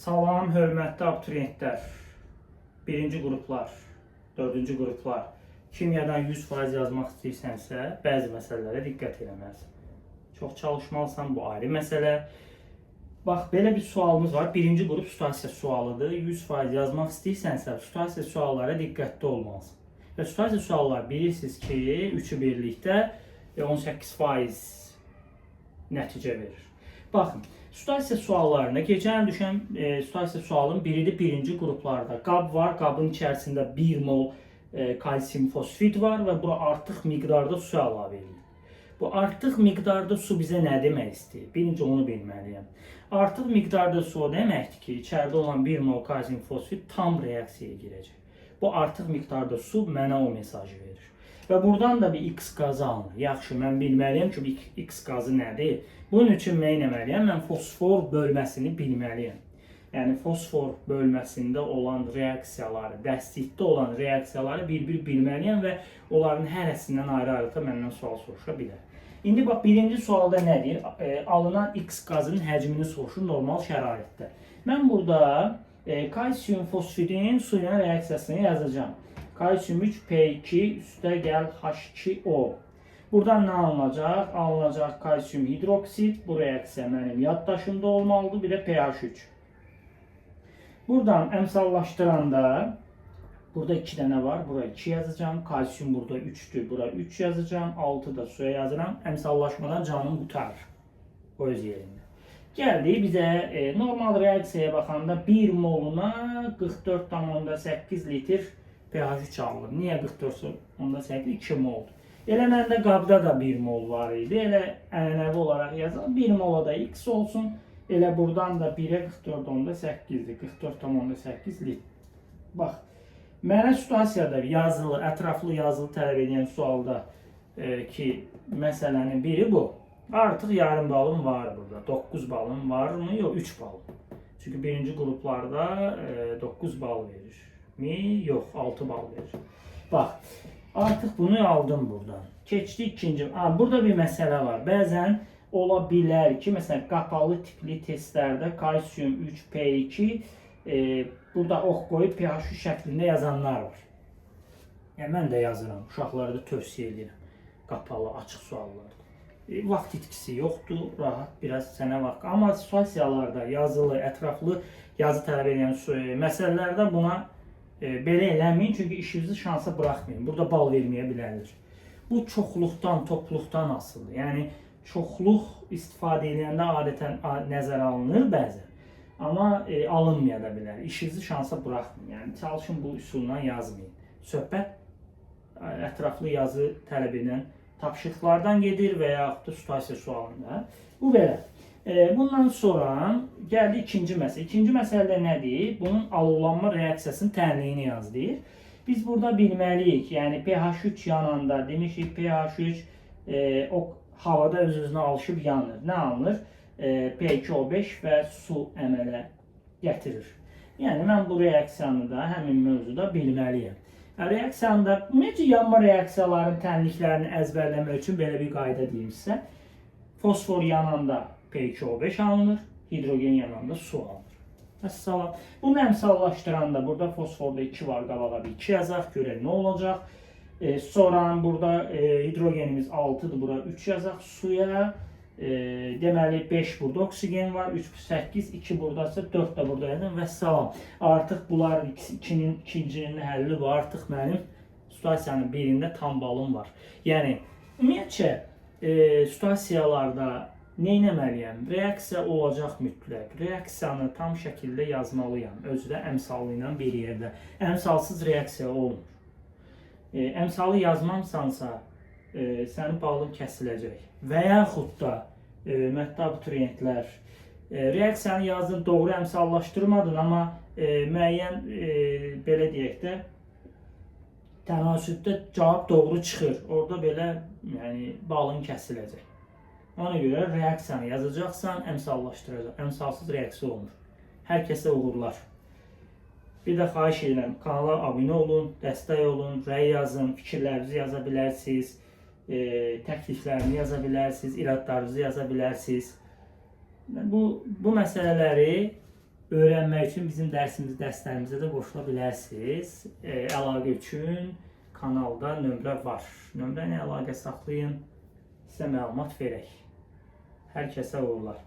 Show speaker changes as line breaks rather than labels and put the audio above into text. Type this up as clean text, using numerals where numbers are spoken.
Salam, hörmətli abituriyentlər, birinci qruplar, dördüncü qruplar. Kimyadan 100% yazmaq istəyirsənsə, bəzi məsələlərə diqqət eləməlisən. Çox çalışmalısan, bu ayrı məsələ. Bax, belə bir sualımız var. Birinci qrup situasiya sualıdır. 100% yazmaq istəyirsənsə, situasiya suallara diqqətli olmalısın. Və situasiya suallar bilirsiniz ki, üçü birlikdə 18% nəticə verir. Baxın, situasiya suallarında keçən düşən situasiya sualın biridir birinci qruplarda. Qab var, qabın içərisində 1 mol kalsium fosfid var və bura artıq miqdarda su əlavə edilir. Bu artıq miqdarda su bizə nə demək istəyir? Birinci onu bilməliyəm. Artıq miqdarda su o deməkdir ki, içəridə olan 1 mol kalsium fosfid tam reaksiyaya girəcək. Bu artıq miqdarda su mənə o mesajı verir. Və buradan da bir X qazı alınır. Yaxşı, mən bilməliyəm ki, X qazı nədir? Bunun üçün mən etməliyəm? Mən fosfor bölməsini bilməliyəm. Yəni, fosfor bölməsində olan reaksiyaları, dəstlikdə olan reaksiyaları bir-bir bilməliyəm və onların hərəsindən ayrı-ayrı məndən sual soruşa bilər. İndi bax, birinci sualda nədir? Alınan X qazının həcmini soruşur normal şəraitdə. Mən burada kalsium fosfidin su ilə reaksiyasını yazacağım. Kalsium 3P2 üstə gəl H2O. Buradan nə alınacaq? Alınacaq kalsium hidroksid. Bu reaksiya mənim yaddaşımda olmalıdır. Bir də pH3. Buradan əmsallaşdıranda burada 2 dənə var. Buraya 2 yazacağım. Kalsium burada 3'dür. Buraya 3 yazacağım. 6 da suya yazıram. Əmsallaşmadan canım qutarır. O öz yerində. Gəldi bizə normal reaksiyaya baxanda 1 moluna 44,8 litr pH3 alınır. Niyə 44,8? 2 moldur. Elə məndə qabda da 1 mol var idi. Elə ənənəvi olaraq yazalım. 1 mola da X olsun. Elə buradan da 1'ə 44,8'dir. 44,8 litr. Bax, mənə situasiyada yazılı, ətraflı yazılı tələb edən sualda ki, məsələnin biri bu. Artıq yarım balım var burada. 9 balım var mı? Yox, 3 balım. Çünki birinci qruplarda 9 bal verir mi? Yox, 6 bal verir. Bax, artıq bunu aldım buradan. Keçdi ikinci. Burada bir məsələ var. Bəzən ola bilər ki, məsələn, qapalı tipli testlərdə kalsium 3P2 burada ox qoyub pH3 şəklində yazanlar var. Yəni, mən də yazıram. Uşaqlara da tövsiyə edirəm. Qapalı, açıq suallarda. Vaxt itkisi yoxdur, rahat biraz sənə vaxt. Amma situasiyalarda yazılı, ətraflı yazı tələb edən məsələlərdə buna belə eləməyin, çünki işinizi şansa buraxmayın. Burada bal verməyə bilərlər. Bu çoxluqdan, topluqdan asılıdır. Yəni, çoxluq istifadə edəndə adətən nəzərə alınır bəzən. Amma alınmaya da bilər. İşinizi şansa buraxmayın. Yəni, çalışın bu üsulla yazmayın. Söhbət ətraflı yazı tələb edən tapşırıqlardan gedir və yaxud da situasiya sualında. Bu belə. Bundan sonra gəldi ikinci məsələ. İkinci məsələdə nədir? Bunun alovlanma reaksiyasının tənliyini yaz deyir. Biz burada bilməliyik. Yəni pH3 yananda demişik pH3 o havada öz-özünə alışıb yanır. Nə alınır? P2O5 və su əmələ gətirir. Yəni mən bu reaksiyanı da həmin mövzuda bilməliyəm. Reaksiyanda ümumiyyətlə yanma reaksiyaların tənliklərini əzbərləmək üçün belə bir qayda deyim sizə. Fosfor yananda P2O5 alınır, hidrogen yananda su alınır. Əssalam. Bunu əmsallaşdıranda burada fosforda 2 var, qabağa bir 2 yazaq, görək nə olacaq. Sonra burada hidrogenimiz 6'dır, bura 3 yazaq suya. Deməli 5 burada oksigen var, 3 8, 2 buradasa 4 da burada yazın və salam. Artıq bunlar ikincinin həlli var. Artıq mənim situasiyanın birində tam balım var. Yəni ümumiyyətcə situasiyalarda nə etməliyəm? Reaksiya olacaq mütləq. Reaksiyanı tam şəkildə yazmalıyam. Özü də əmsalı ilə bir yerdə. Əmsalsız reaksiya olmur. Əmsalı yazmamsansa sənin balın kəsiləcək. Və yaxud da mətdə abituriyentlər reaksiyanı yazdın, doğru əmsallaşdırmadın, amma müəyyən belə deyək də tənasübdə cavab doğru çıxır. Orada belə balın kəsiləcək. Ona görə reaksiyanı yazacaqsan, əmsallaşdıracaq. Əmsalsız reaksiya olmur. Hər kəsə uğurlar. Bir də xahiş edirəm, kanala abunə olun, dəstək olun, rəy yazın, fikirlərinizi yaza bilərsiniz. Təkliflərini yaza bilərsiniz, iradlarınızı yaza bilərsiniz. Bu məsələləri öyrənmək üçün bizim dərslərimizə də qoşula bilərsiniz. Əlaqə üçün kanalda nömrə var. Nömrə ilə əlaqə saxlayın, sizə məlumat verək. Hər kəsə uğurlar.